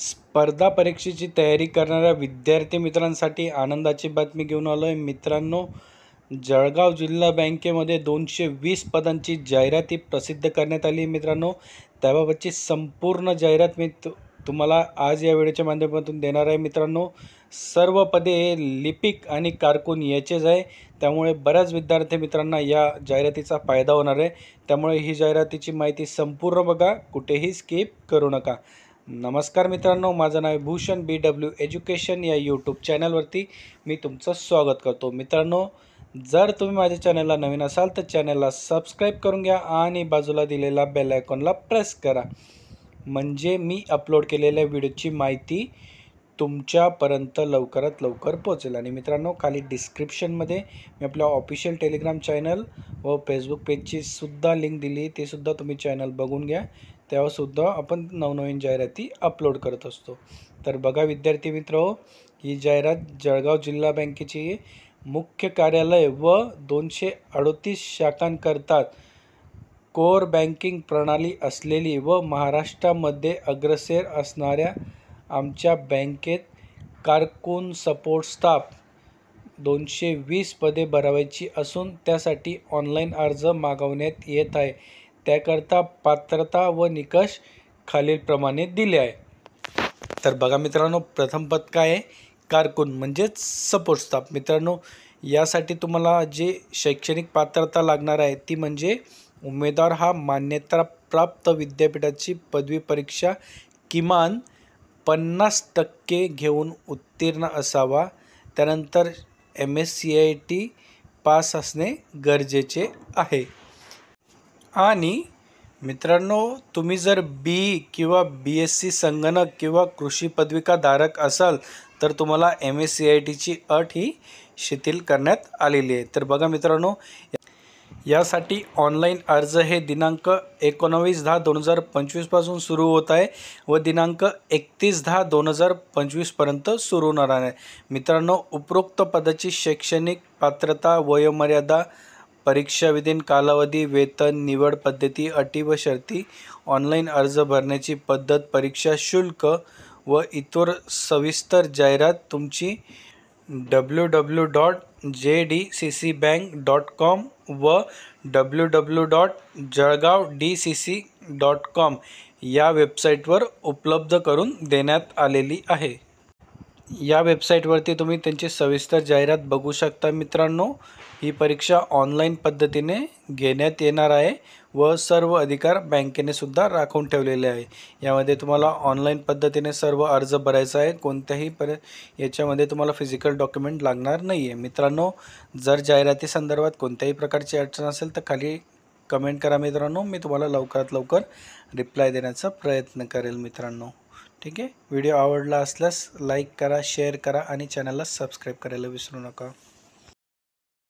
स्पर्धा परीक्षेची तयारी करणाऱ्या विद्यार्थी मित्रांसाठी आनंदाची बातमी घेऊन आलो आहे मित्रांनो. जळगाव जिल्हा बँकेमध्ये 220 पदांची जाहिरात प्रसिद्ध करण्यात आली मित्रांनो. त्याबाबतची संपूर्ण जाहिरात मी तुम्हाला आज या व्हिडिओच्या माध्यमातून देणार आहे मित्रांनो. सर्व पदे हे लिपिक आणि कारकून याचेच आहे, त्यामुळे बऱ्याच विद्यार्थी मित्रांना या जाहिरातीचा फायदा होणार आहे. त्यामुळे ही जाहिरातीची माहिती संपूर्ण बघा, कुठेही स्किप करू नका. नमस्कार मित्रांनो, माझं नाव भूषण BW एज्युकेशन या यूट्यूब चॅनलवरती मी तुमचं स्वागत करतो. मित्रांनो, जर तुम्ही माझ्या चॅनलला नवीन असाल तर चॅनलला सबस्क्राईब करून घ्या आणि बाजूला दिलेला बेल आयकॉनला प्रेस करा, म्हणजे मी अपलोड केलेल्या व्हिडिओची माहिती तुमच्यापर्यंत लवकरात लवकर पोहोचेल. आणि मित्रांनो, खाली डिस्क्रिप्शनमध्ये मी आपल्या ऑफिशियल टेलिग्राम चॅनल व फेसबुक पेजची सुद्धा लिंक दिली, ते सुद्धा तुम्ही चॅनल बघून घ्या. त्यावरसुद्धा आपण नवनवीन जाहिराती अपलोड करत असतो. तर बघा विद्यार्थी मित्र, ही जाहिरात जळगाव जिल्हा बँकेची मुख्य कार्यालय व 238 शाखांकरता कोर बँकिंग प्रणाली असलेली व महाराष्ट्रामध्ये अग्रेसर असणाऱ्या आमच्या बँकेत कारकून सपोर्ट स्टाफ 220 पदे भरावायची असून त्यासाठी ऑनलाईन अर्ज मागवण्यात येत आहे. त्याकरता पात्रता व निकष खालीलप्रमाणे दिले आहे. तर बघा मित्रांनो, प्रथम पद काय आहे? कारकून म्हणजेच सपोर्ट स्टाफ. मित्रांनो, यासाठी तुम्हाला जे शैक्षणिक पात्रता लागणार आहे ती म्हणजे उमेदवार हा मान्यताप्राप्त विद्यापीठाची पदवी परीक्षा किमान 50% घेऊन उत्तीर्ण असावा. त्यानंतर MSCIT पास असणे गरजेचे आहे. आणि मित्रांनो, तुम्ही जर BE किंवा BSc संगणक किंवा कृषी पदविकाधारक असाल तर तुम्हाला MSCITची अट ही शिथिल करण्यात आलेली आहे. तर बघा मित्रांनो, यासाठी ऑनलाईन अर्ज हे दिनांक 19/10/2025 पासून सुरू होत आहे व दिनांक 31/10/2025 पर्यंत सुरू होणार आहे. मित्रांनो, उपरोक्त पदाची शैक्षणिक पात्रता, वयोमर्यादा, परीक्षा विधीन कालावधी, वेतन, निवड पद्धती, अटी व शर्ती, ऑनलाईन अर्ज भरण्याची पद्धत, परीक्षा शुल्क व इतर सविस्तर जाहिरात तुमची www.jdccbank.com व www.jalgavdcc.com या वेबसाईटवर उपलब्ध करून देण्यात आलेली आहे. या वेबसाईटवरती तुम्ही त्यांची सविस्तर जाहिरात बघू शकता. मित्रांनो, ही परीक्षा ऑनलाईन पद्धतीने घेण्यात येणार आहे व सर्व अधिकार बँकेने सुद्धा राखून ठेवलेले आहे. यामध्ये तुम्हाला ऑनलाईन पद्धतीने सर्व अर्ज भरायचा आहे. कोणत्याही याच्यामध्ये तुम्हाला फिजिकल डॉक्युमेंट लागणार नाही आहे. मित्रांनो, जर जाहिराती संदर्भात कोणत्याही प्रकारची अडचण असेल तर खाली कमेंट करा मित्रांनो, मी तुम्हाला लवकरात लवकर रिप्लाय देण्याचा प्रयत्न करेल मित्रांनो. ठीक आहे. व्हिडिओ आवडला असल्यास लाईक करा, शेअर करा आणि चॅनलला सबस्क्राईब करायला विसरू नका.